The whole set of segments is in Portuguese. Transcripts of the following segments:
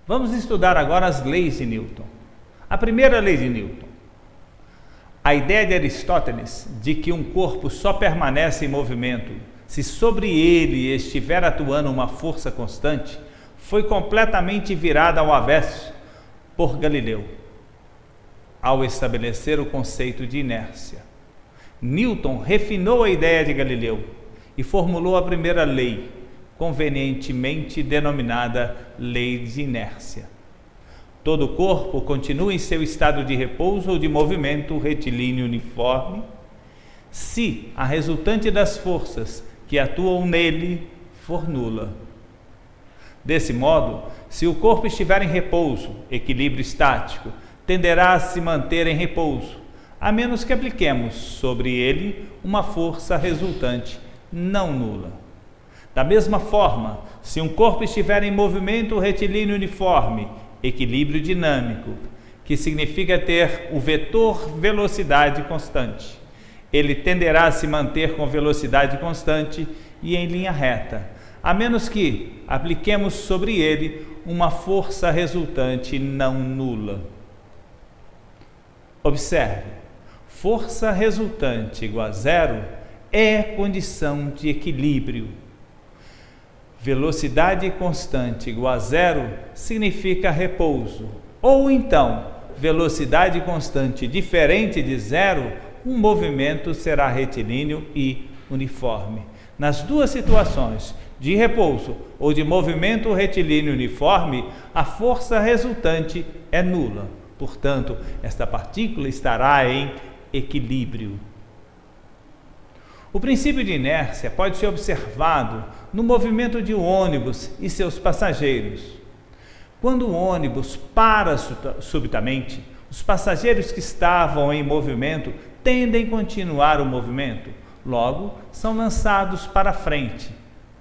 Vamos estudar agora as leis de Newton. A primeira lei de Newton. A ideia de Aristóteles de que um corpo só permanece em movimento se sobre ele estiver atuando uma força constante foi completamente virada ao avesso por Galileu, ao estabelecer o conceito de inércia. Newton refinou a ideia de Galileu e formulou a primeira lei, convenientemente denominada lei de inércia. Todo o corpo continua em seu estado de repouso ou de movimento retilíneo uniforme se a resultante das forças que atuam nele for nula. Desse modo, se o corpo estiver em repouso, equilíbrio estático, tenderá a se manter em repouso, a menos que apliquemos sobre ele uma força resultante não nula. Da mesma forma, se um corpo estiver em movimento retilíneo uniforme, equilíbrio dinâmico, que significa ter o vetor velocidade constante, ele tenderá a se manter com velocidade constante e em linha reta, a menos que apliquemos sobre ele uma força resultante não nula. Observe, força resultante igual a zero é condição de equilíbrio. Velocidade constante igual a zero significa repouso. Ou então, velocidade constante diferente de zero, um movimento será retilíneo e uniforme. Nas duas situações, de repouso ou de movimento retilíneo uniforme, a força resultante é nula. Portanto, esta partícula estará em equilíbrio. O princípio de inércia pode ser observado no movimento de um ônibus e seus passageiros. Quando o ônibus para subitamente, os passageiros que estavam em movimento tendem a continuar o movimento, logo são lançados para frente.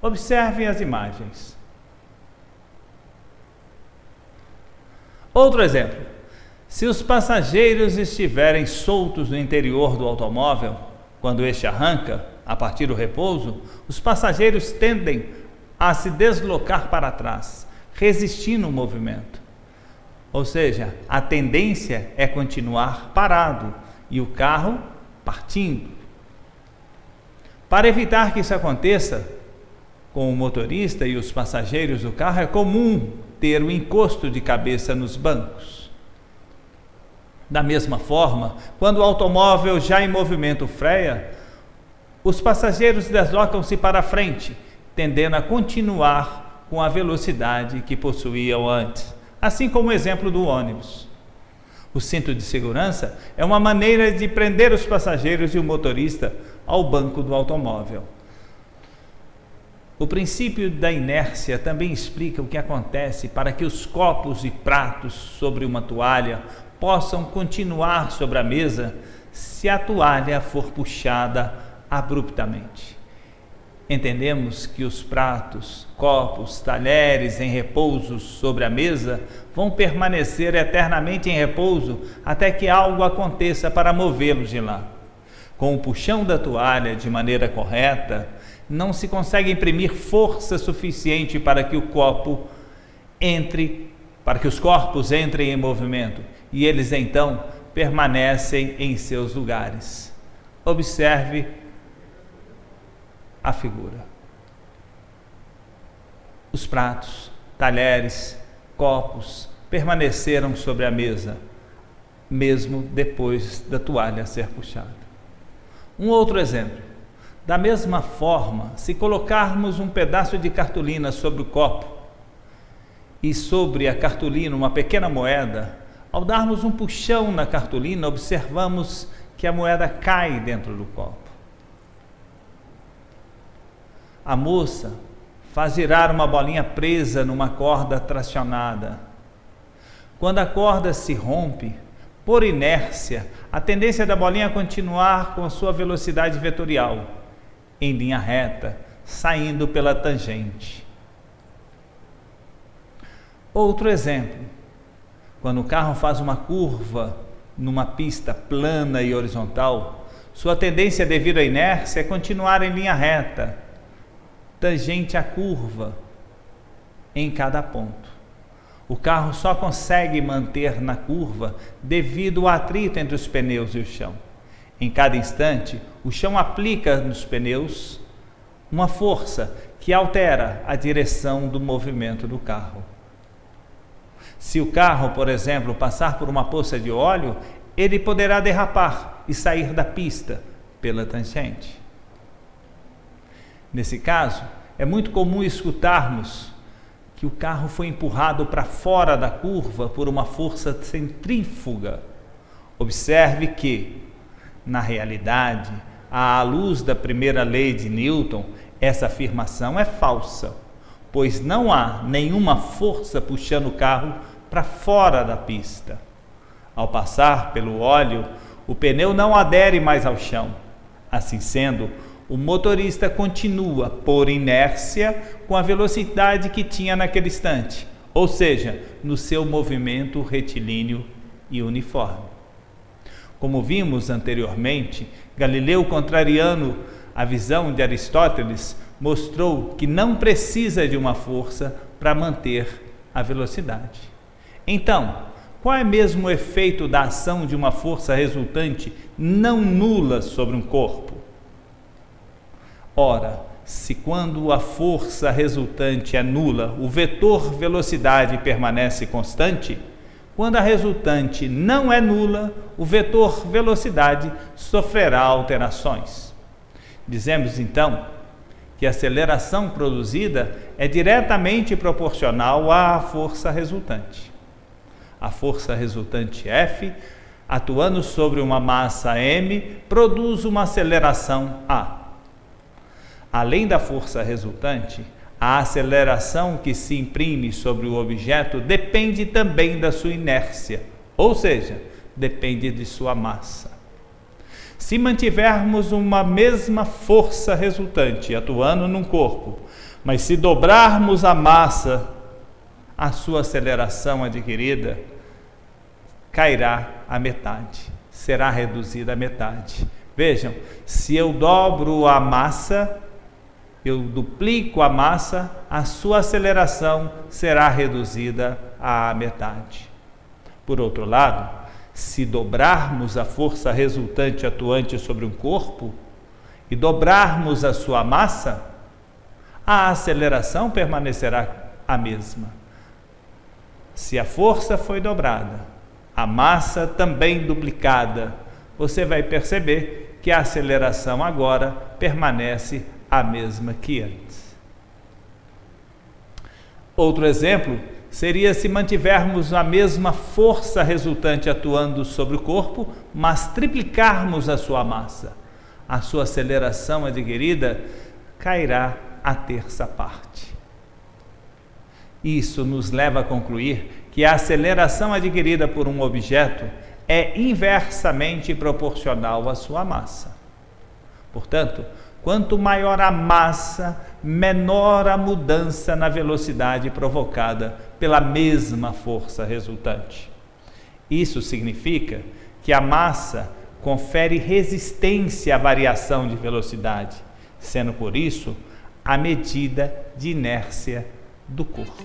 Observem as imagens. Outro exemplo: se os passageiros estiverem soltos no interior do automóvel, quando este arranca, a partir do repouso, os passageiros tendem a se deslocar para trás, resistindo ao movimento. Ou seja, a tendência é continuar parado e o carro partindo. Para evitar que isso aconteça com o motorista e os passageiros do carro, é comum ter o encosto de cabeça nos bancos. Da mesma forma, quando o automóvel já em movimento freia, os passageiros deslocam-se para frente, tendendo a continuar com a velocidade que possuíam antes, assim como o exemplo do ônibus. O cinto de segurança é uma maneira de prender os passageiros e o motorista ao banco do automóvel. O princípio da inércia também explica o que acontece para que os copos e pratos sobre uma toalha possam continuar sobre a mesa se a toalha for puxada abruptamente. Entendemos que os pratos, copos, talheres em repouso sobre a mesa vão permanecer eternamente em repouso até que algo aconteça para movê-los de lá. Com o puxão da toalha de maneira correta, não se consegue imprimir força suficiente para que os corpos entrem em movimento e eles então permanecem em seus lugares. Observe a figura. Os pratos, talheres, copos permaneceram sobre a mesa, mesmo depois da toalha ser puxada. Um outro exemplo. Da mesma forma, se colocarmos um pedaço de cartolina sobre o copo e sobre a cartolina uma pequena moeda, ao darmos um puxão na cartolina, observamos que a moeda cai dentro do copo. A moça faz girar uma bolinha presa numa corda tracionada. Quando a corda se rompe, por inércia, a tendência da bolinha é continuar com sua velocidade vetorial, em linha reta, saindo pela tangente. Outro exemplo: quando o carro faz uma curva numa pista plana e horizontal, sua tendência devido à inércia é continuar em linha reta, tangente à curva, em cada ponto. O carro só consegue manter na curva devido ao atrito entre os pneus e o chão. Em cada instante, o chão aplica nos pneus uma força que altera a direção do movimento do carro. Se o carro, por exemplo, passar por uma poça de óleo, ele poderá derrapar e sair da pista pela tangente. Nesse caso, é muito comum escutarmos que o carro foi empurrado para fora da curva por uma força centrífuga. Observe que, na realidade, à luz da primeira lei de Newton, essa afirmação é falsa, pois não há nenhuma força puxando o carro para fora da pista. Ao passar pelo óleo, o pneu não adere mais ao chão. Assim sendo, o motorista continua, por inércia, com a velocidade que tinha naquele instante, ou seja, no seu movimento retilíneo e uniforme. Como vimos anteriormente, Galileu, contrariando a visão de Aristóteles, mostrou que não precisa de uma força para manter a velocidade. Então, qual é mesmo o efeito da ação de uma força resultante não nula sobre um corpo? Ora, se quando a força resultante é nula, o vetor velocidade permanece constante, quando a resultante não é nula, o vetor velocidade sofrerá alterações. Dizemos então que a aceleração produzida é diretamente proporcional à força resultante. A força resultante F, atuando sobre uma massa m, produz uma aceleração a. Além da força resultante, a aceleração que se imprime sobre o objeto depende também da sua inércia, ou seja, depende de sua massa. Se mantivermos uma mesma força resultante atuando num corpo, mas se dobrarmos a massa, a sua aceleração adquirida cairá à metade, será reduzida à metade. Vejam, se eu dobro a massa, eu duplico a massa, a sua aceleração será reduzida à metade. Por outro lado, se dobrarmos a força resultante atuante sobre um corpo e dobrarmos a sua massa, a aceleração permanecerá a mesma. Se a força foi dobrada, a massa também duplicada, você vai perceber que a aceleração agora permanece a mesma que antes. Outro exemplo seria se mantivermos a mesma força resultante atuando sobre o corpo, mas triplicarmos a sua massa. A sua aceleração adquirida cairá a terça parte. Isso nos leva a concluir que a aceleração adquirida por um objeto é inversamente proporcional à sua massa. Portanto, quanto maior a massa, menor a mudança na velocidade provocada pela mesma força resultante. Isso significa que a massa confere resistência à variação de velocidade, sendo por isso a medida de inércia do corpo.